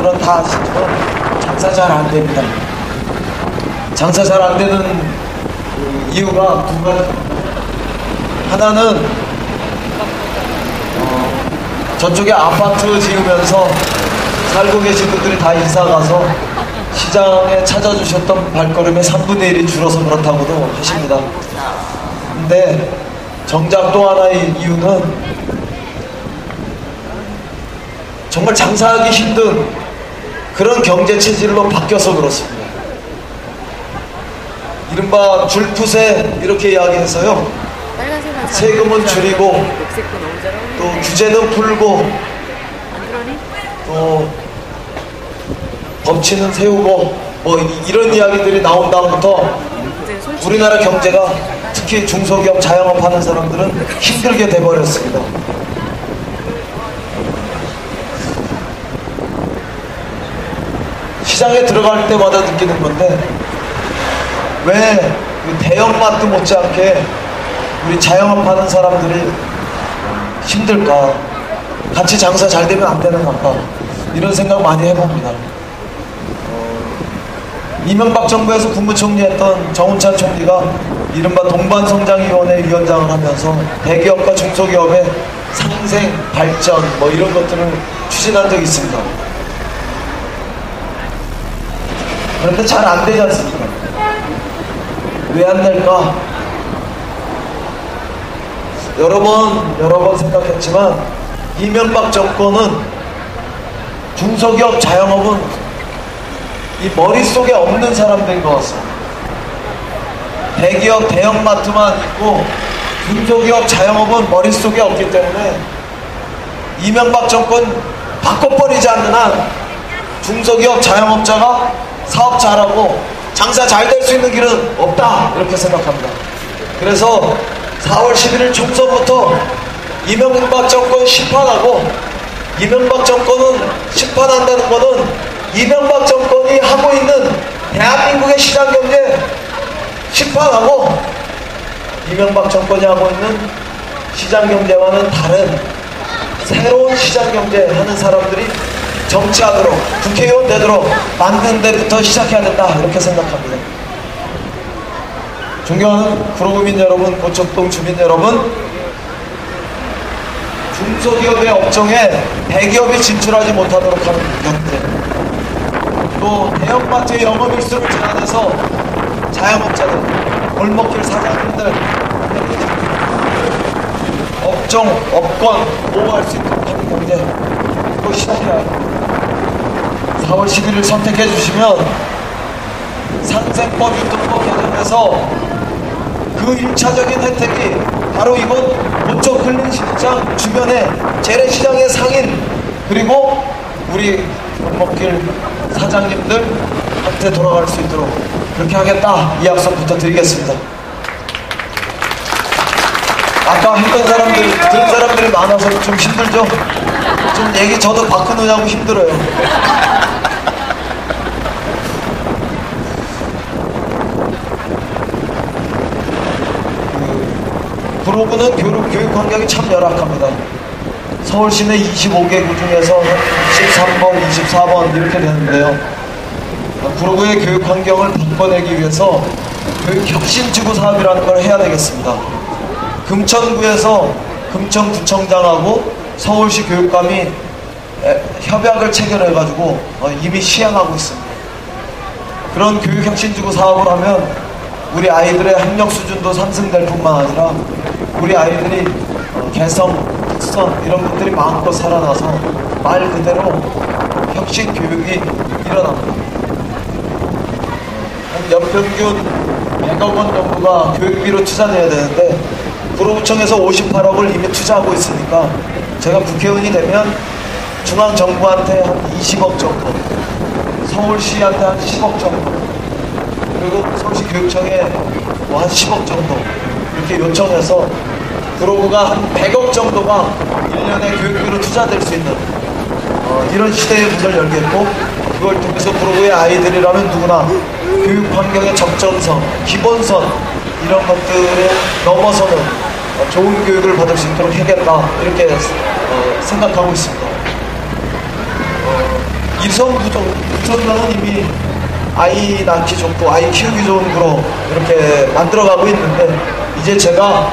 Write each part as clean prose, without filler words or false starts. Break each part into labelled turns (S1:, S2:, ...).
S1: 그런 다 아시지만 장사 잘 안 됩니다. 장사 잘 안 되는 이유가 두 가지입니다. 하나는 저쪽에 아파트 지으면서 살고 계신 분들이 다 이사 가서 시장에 찾아주셨던 발걸음의 3분의 1이 줄어서 그렇다고도 하십니다. 근데 정작 또 하나의 이유는 정말 장사하기 힘든 그런 경제 체질로 바뀌어서 그렇습니다. 이른바 줄푸세 이렇게 이야기해서요, 세금은 줄이고 또 규제는 풀고 또 법치는 세우고 뭐 이런 이야기들이 나온 다음부터 우리나라 경제가 특히 중소기업 자영업 하는 사람들은 힘들게 돼버렸습니다. 시장에 들어갈 때마다 느끼는 건데 왜 대형마트 못지않게 우리 자영업 하는 사람들이 힘들까? 같이 장사 잘 되면 안 되는 건가? 이런 생각 많이 해봅니다. 이명박 정부에서 국무총리 했던 정운찬 총리가 이른바 동반성장위원회 위원장을 하면서 대기업과 중소기업의 상생, 발전 뭐 이런 것들을 추진한 적이 있습니다. 그런데 잘 안 되지 않습니까? 왜 안 될까? 여러 번 생각했지만 이명박 정권은 중소기업 자영업은 이 머릿속에 없는 사람들인 것 같습니다. 대기업 대형마트만 있고 중소기업 자영업은 머릿속에 없기 때문에 이명박 정권 바꿔버리지 않는 한 중소기업 자영업자가 사업 잘하고 장사 잘 될 수 있는 길은 없다, 이렇게 생각합니다. 그래서 4월 11일 총선부터 이명박 정권 심판하고, 이명박 정권은 심판한다는 것은 이명박 정권이 하고 있는 대한민국의 시장경제 심판하고, 이명박 정권이 하고 있는 시장경제와는 다른 새로운 시장경제 하는 사람들이 정치하도록, 국회의원 되도록 만드는 데부터 시작해야 된다, 이렇게 생각합니다. 존경하는 구로구민 여러분, 고척동 주민 여러분, 중소기업의 업종에 대기업이 진출하지 못하도록 하는 문제, 또 대형마트의 영업일수를 제한해서 자영업자들, 골목길 사장님들 업종, 업권 보호할 수 있도록 하는 경제, 또 시작해야 합니다. 4월 11일 선택해 주시면 상생법 유통법 개정에서 그 1차적인 혜택이 바로 이곳 고척 근린시장 주변의 재래시장의 상인, 그리고 우리 골목길 사장님들한테 돌아갈 수 있도록 그렇게 하겠다, 이 약속부터 드리겠습니다. 아까 했던 사람들, 들은 사람들이 많아서 좀 힘들죠? 좀 얘기 저도 바꾸느냐고 힘들어요. 구로구는 교육 환경이 참 열악합니다. 서울 시내 25개구 중에서 13번, 24번 이렇게 되는데요. 구로구의 교육 환경을 바꿔내기 위해서 교육 혁신지구 사업이라는 걸 해야 되겠습니다. 금천구에서 금천구청장하고 서울시 교육감이 협약을 체결해가지고 이미 시행하고 있습니다. 그런 교육 혁신지구 사업을 하면 우리 아이들의 학력 수준도 상승될 뿐만 아니라 우리 아이들이 개성, 특선 이런 것들이 마음껏 살아나서 말 그대로 혁신 교육이 일어납니다. 연평균 100억 원 정도가 교육비로 투자돼야 되는데 구로구청에서 58억을 이미 투자하고 있으니까 제가 국회의원이 되면 중앙정부한테 한 20억 정도, 서울시한테 한 10억 정도, 그리고 서울시 교육청에 뭐 한 10억 정도 이렇게 요청해서 구로구가 한 100억 정도가 1년에 교육비로 투자될 수 있는 이런 시대의 문을 열겠고, 그걸 통해서 구로구의 아이들이라면 누구나 교육 환경의 적정선, 기본선 이런 것들을 넘어서는 좋은 교육을 받을 수 있도록 하겠다, 이렇게 생각하고 있습니다. 일선당은 이미 아이 낳기 좋고 아이 키우기 좋은 구로 이렇게 만들어가고 있는데, 이제 제가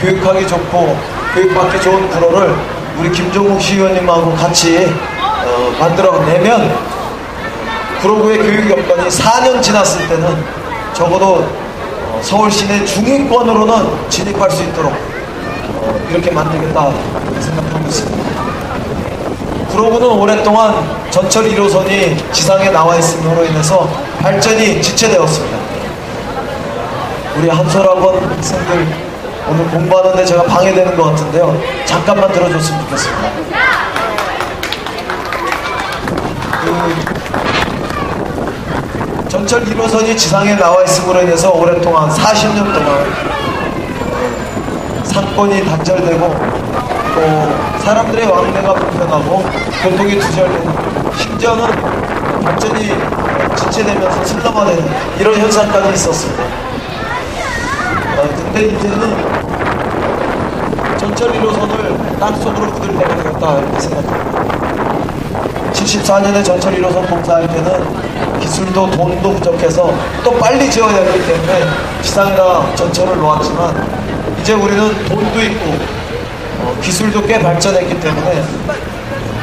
S1: 교육하기 좋고 교육받기 좋은 구로를 우리 김종국 시의원님하고 같이 만들어내면 구로구의 교육 여건이 4년 지났을 때는 적어도 서울 시내 중위권으로는 진입할 수 있도록 이렇게 만들겠다 생각하고 있습니다. 구로구는 오랫동안 전철 1호선이 지상에 나와 있음으로 인해서 발전이 지체되었습니다. 우리 한솔학원 학생들 오늘 공부하는데 제가 방해되는 것 같은데요, 잠깐만 들어줬으면 좋겠습니다. 전철 1호선이 지상에 나와 있음으로 인해서 오랫동안 40년 동안 상권이 단절되고 또 사람들의 왕래가 불편하고 교통이 두절되는, 심지어는 발전이 지체되면서 슬럼화되는 이런 현상까지 있었습니다. 근데 이제는 전철 1호선을 땅속으로 묻을 때가 되었다 이렇게 생각합니다. 74년에 전철 1호선 공사할 때는 기술도 돈도 부족해서 또 빨리 지어야 하기 때문에 지상에다 전철을 놓았지만, 이제 우리는 돈도 있고 기술도 꽤 발전했기 때문에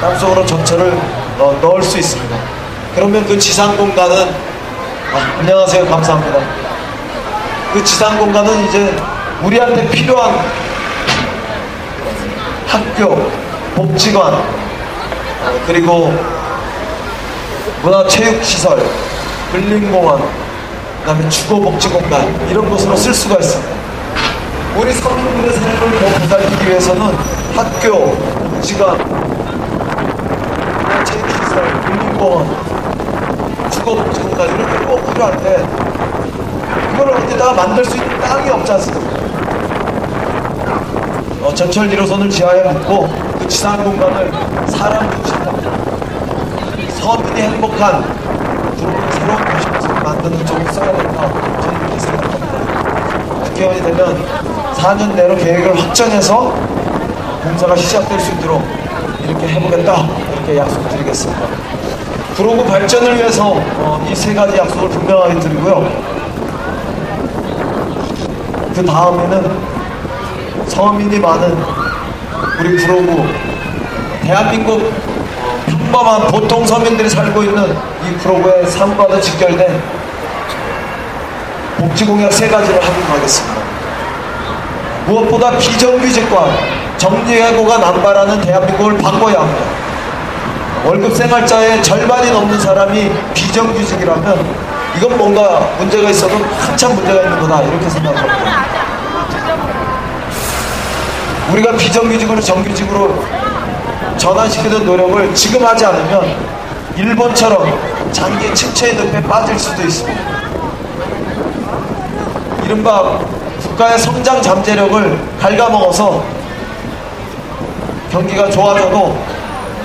S1: 땅속으로 전철을 넣을 수 있습니다. 그러면 그 지상 공간은 안녕하세요, 감사합니다. 그 지상 공간은 이제 우리한테 필요한 학교, 복지관, 그리고 문화체육시설, 근린공원, 그 다음에 주거복지공간, 이런 곳으로 쓸 수가 있습니다. 우리 서민들의 삶을 더 보살피기 위해서는 학교, 복지관, 문화체육시설, 근린공원, 주거복지공간 이런 게 꼭 필요한데, 그걸 어디다가 만들 수 있는 땅이 없지 않습니까? 전철 1호선을 지하에 묻고 그 지상 공간을 사람 중심으로 서민이 행복한 새로운 도시를 만드는 쪽으로 써야 된다, 저는 그렇게 생각합니다. 국회의원이 되면 4년 내로 계획을 확정해서 공사가 시작될 수 있도록 이렇게 해보겠다, 이렇게 약속드리겠습니다. 구로구 발전을 위해서 이 세 가지 약속을 분명하게 드리고요. 그 다음에는 서민이 많은 우리 구로구, 대한민국 평범한 보통 서민들이 살고 있는 이 구로구의 삶과도 직결된 복지공약 세 가지를 하고 가겠습니다. 무엇보다 비정규직과 정리해고가 남발하는 대한민국을 바꿔야 합니다. 월급 생활자의 절반이 넘는 사람이 비정규직이라면 이건 뭔가 문제가 있어도 한참 문제가 있는 거다, 이렇게 생각합니다. 우리가 비정규직으로 정규직으로 전환시키는 노력을 지금 하지 않으면 일본처럼 장기 침체의 늪에 빠질 수도 있습니다. 이른바 국가의 성장 잠재력을 갉아먹어서 경기가 좋아져도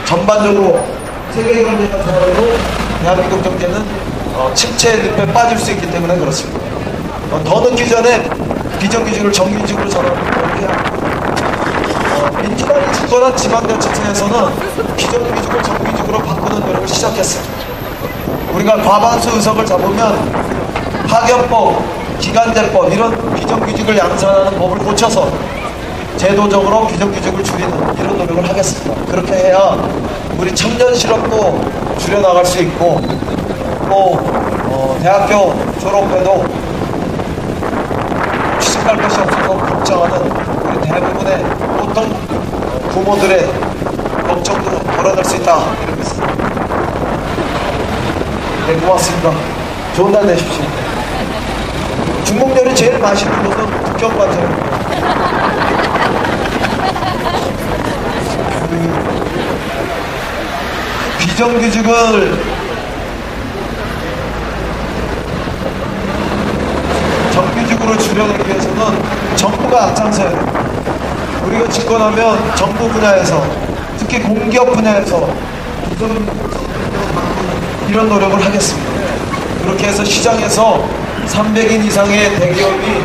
S1: 전반적으로 세계 경제가 좋아져도 대한민국 경제는 침체의 늪에 빠질 수 있기 때문에 그렇습니다. 더 늦기 전에 비정규직을 정규직으로 전환해야 합니다. 민주당이 집권한 지방자치체에서는 비정규직을 정규직으로 바꾸는 노력을 시작했습니다. 우리가 과반수 의석을 잡으면 파견법, 기간제법 이런 비정규직을 양산하는 법을 고쳐서 제도적으로 비정규직을 줄이는 이런 노력을 하겠습니다. 그렇게 해야 우리 청년 실업도 줄여나갈 수 있고, 또 대학교 졸업 후에도 취직할 것이 없어서 걱정하는 우리 대부분의 보통 부모들의 걱정도 덜어낼 수 있다, 이러고 있습니다. 네, 고맙습니다. 좋은 날 되십시오. 중국 요리 제일 맛있는 곳은 북경관제입니다. 비정규직을 정규직으로 줄여내기 위해서는 정부가 앞장서야 됩니다. 우리가 집권하면 정부 분야에서, 특히 공기업 분야에서 이런 노력을 하겠습니다. 그렇게 해서 시장에서 300인 이상의 대기업이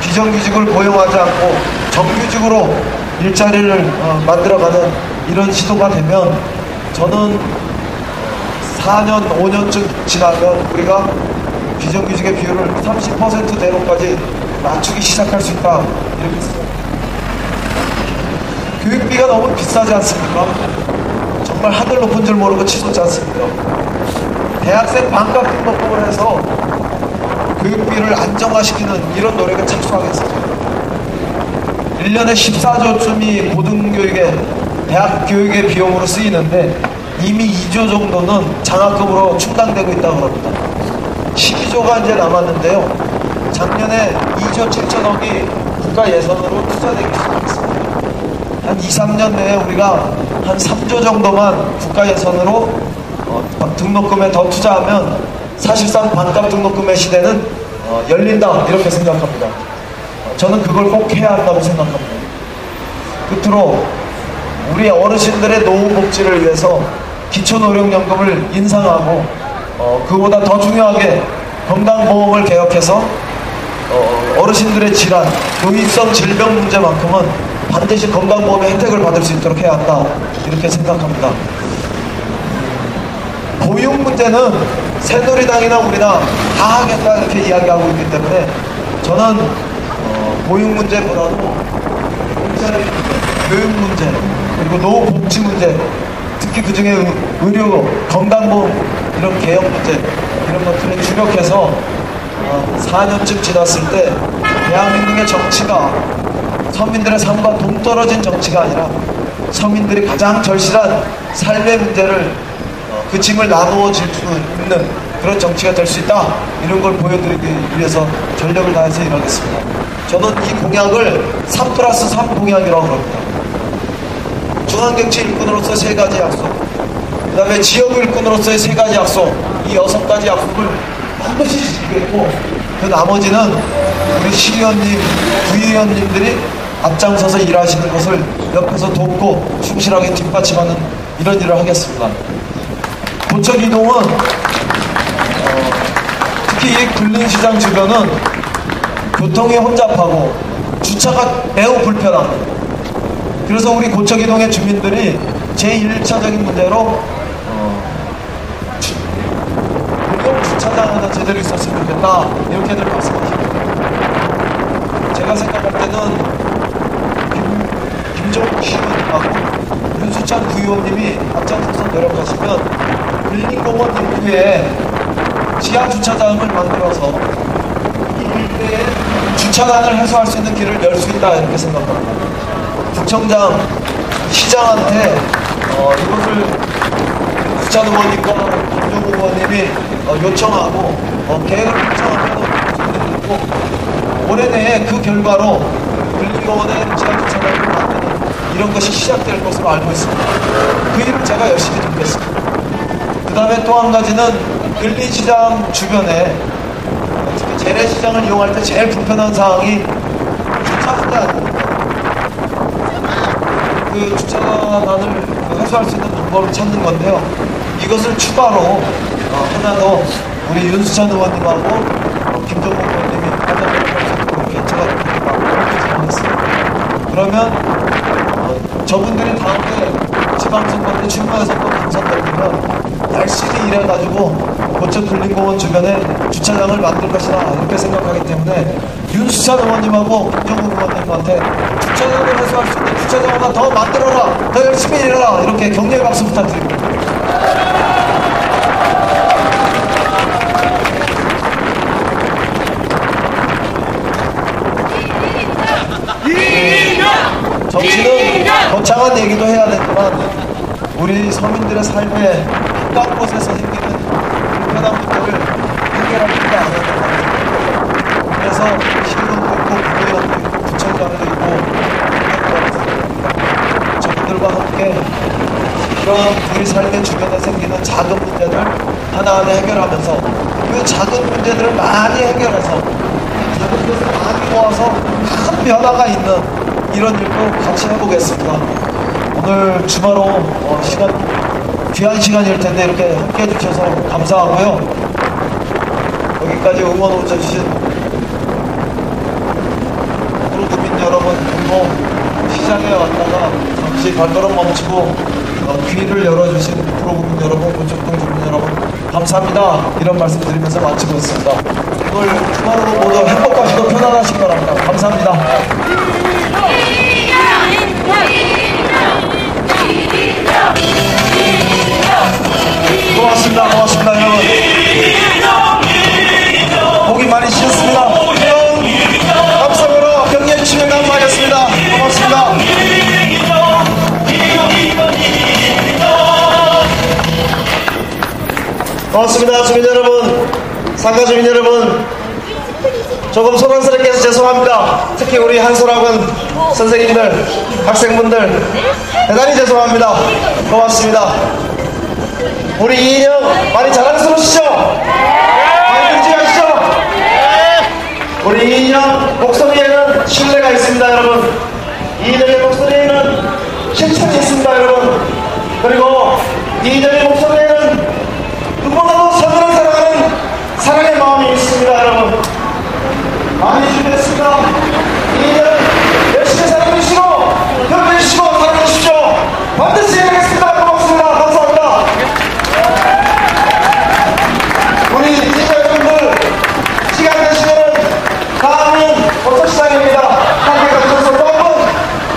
S1: 비정규직을 고용하지 않고 정규직으로 일자리를 만들어가는 이런 시도가 되면 저는 4년, 5년쯤 지나면 우리가 비정규직의 비율을 30%대로까지 낮추기 시작할 수 있다. 이렇게 생각합니다. 교육비가 너무 비싸지 않습니까? 정말 하늘 높은 줄 모르고 치솟지 않습니까? 대학생 반값 등록금을 해서 교육비를 안정화시키는 이런 노력에 착수하겠습니다. 1년에 14조쯤이 고등교육에 대학 교육의 비용으로 쓰이는데 이미 2조 정도는 장학금으로 충당되고 있다고 합니다. 12조가 이제 남았는데요. 작년에 2조 7천억이 국가 예산으로 투자되기 시작했습니다. 한 2, 3년 내에 우리가 한 3조 정도만 국가 예산으로 등록금에 더 투자하면 사실상 반값 등록금의 시대는 열린다 이렇게 생각합니다. 저는 그걸 꼭 해야 한다고 생각합니다. 끝으로 우리 어르신들의 노후복지를 위해서 기초노령연금을 인상하고 그보다 더 중요하게 건강보험을 개혁해서 어르신들의 질환, 노인성 질병 문제만큼은 반드시 건강보험의 혜택을 받을 수 있도록 해야 한다 이렇게 생각합니다. 보육 문제는 새누리당이나 우리나 다 하겠다 이렇게 이야기하고 있기 때문에 저는 보육 문제보다도 교육 문제 그리고 노후복지 문제 특히 그중에 의료, 건강보험 이런 개혁 문제 이런 것들에 주력해서 4년쯤 지났을 때 대한민국의 정치가 서민들의 삶과 동떨어진 정치가 아니라 서민들이 가장 절실한 삶의 문제를 그 짐을 나누어 질 수 있는 그런 정치가 될 수 있다 이런 걸 보여드리기 위해서 전력을 다해서 일하겠습니다. 저는 이 공약을 3+3 공약이라고 합니다. 중앙정치 일꾼으로서 3가지 약속, 그 다음에 지역 일꾼으로서의 3가지 약속, 이 6가지 약속을 반드시 지키겠고 그 나머지는 우리 시의원님, 부의원님들이 앞장서서 일하시는 것을 옆에서 돕고 충실하게 뒷받침하는 이런 일을 하겠습니다. 고척이동은 특히 이 근린시장 주변은 교통이 혼잡하고 주차가 매우 불편합니다. 그래서 우리 고척이동의 주민들이 제1차적인 문제로 공용 주차장 하나 제대로 있었으면 좋겠다 이렇게들 말씀하십니다. 제가 생각할 때는 김종국 시의원님하고 윤수찬 부의원님이 앞장서서 노력하시면 근린공원 입구에 지하 주차장을 만들어서 이 일대에 주차난을 해소할 수 있는 길을 열 수 있다 이렇게 생각합니다. 구청장, 시장한테 이것을 윤수찬 의원님과 김종국 의원님이 요청하고 계획을 요청하면 있고 올해 내에 그 결과로 근린공원에 지하 주차장을 만드는 이런 것이 시작될 것으로 알고 있습니다. 그 일을 제가 열심히 돕겠습니다. 그 다음에 또 한 가지는 근린시장 주변에 특히 재래시장을 이용할 때 제일 불편한 사항이 주차 문제 아닙니까? 그 주차난을 해소할 수 있는 방법을 찾는 건데요. 이것을 추가로 하나 더 우리 윤수찬 의원님하고 김종국 의원님이 하나 더 이렇게 제가 하겠습니다. 그러면 저분들이 다음에 지방선거 때 출마선거 당선되면 열심히 일해가지고 고척 근린공원 주변에 주차장을 만들 것이다 이렇게 생각하기 때문에 윤수찬 의원님하고 김종국 의원님한테 주차장을 해소할 수 있는 주차장 하나 더 만들어라, 더 열심히 일해라 이렇게 격려의 박수 부탁드립니다. 정치는 거창한 얘기도 해야 되지만 우리 서민들의 삶에 가까운 곳에서 생기는 불편한 문제를 해결할 필요가 아니야. 그래서 시의원도 있고 부의원도 있고 구청장도 있고 저분들과 함께 그런 우리 삶의 주변에 생기는 작은 문제들 하나하나 해결하면서 그 작은 문제들을 많이 해결해서 작은 것을 많이 모아서 큰 변화가 있는 이런 일도 같이 해보겠습니다. 오늘 주말로 귀한 시간일 텐데 이렇게 함께 해주셔서 감사하고요. 여기까지 응원 오셔주신 우리 국민 여러분, 그리고 시장에 왔다가 잠시 발걸음 멈추고 귀를 열어주신 프로그램 여러분, 고척동 주민 여러분 감사합니다. 이런 말씀 드리면서 마치고 있습니다. 오늘 주말으로 모두 행복하시고 편안하시기 바랍니다. 감사합니다. 고맙습니다. 고맙습니다, 여러분. 목이 많이 쉬셨습니다. 감사으로 경례 주시면 감사하겠습니다. 고맙습니다. 고맙습니다. 주민 여러분, 상가 주민 여러분, 조금 소란스럽게 해서 죄송합니다. 특히 우리 한솔학원 선생님들, 학생분들 대단히 죄송합니다. 고맙습니다. 우리 이인영 많이 자랑스러우시죠? 많이 끔찍하시죠? 우리 이인영 목소리에는 신뢰가 있습니다, 여러분. 이인영의 목소리에는 실천이 있습니다, 여러분. 그리고 이인영의 목소리에는 누구보다도 서로를 사랑하는 사랑의 마음이 있습니다, 여러분. 많이 준비했습니다. 이인영 열심히 사랑해주시고 협조해주시고 사랑해주십시오. 반드시 해내겠습니다. 고맙습니다. 감사합니다. 우리 지지자 여러분들, 시간 되시면 다음은 보석시장입니다. 함께 가주셔서 또 한 번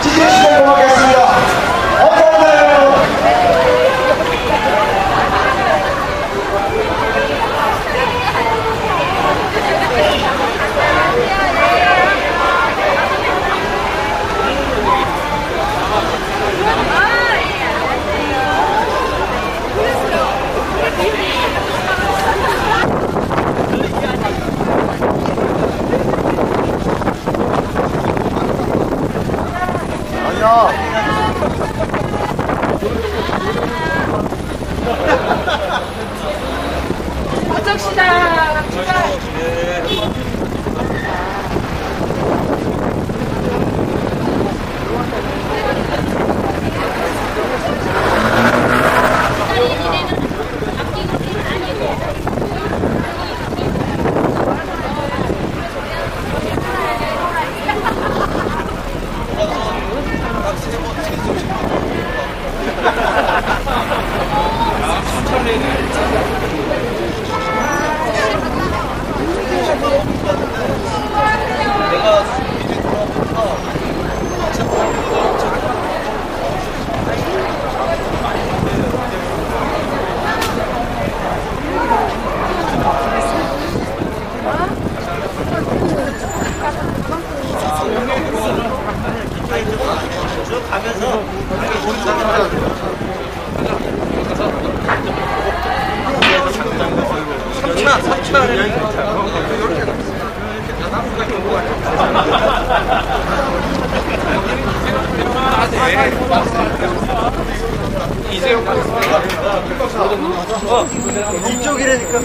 S1: 지지해주시면 고맙겠습니다. 감사합니다, 여러분.
S2: 보석시장 출발!
S3: 이쪽이라니까.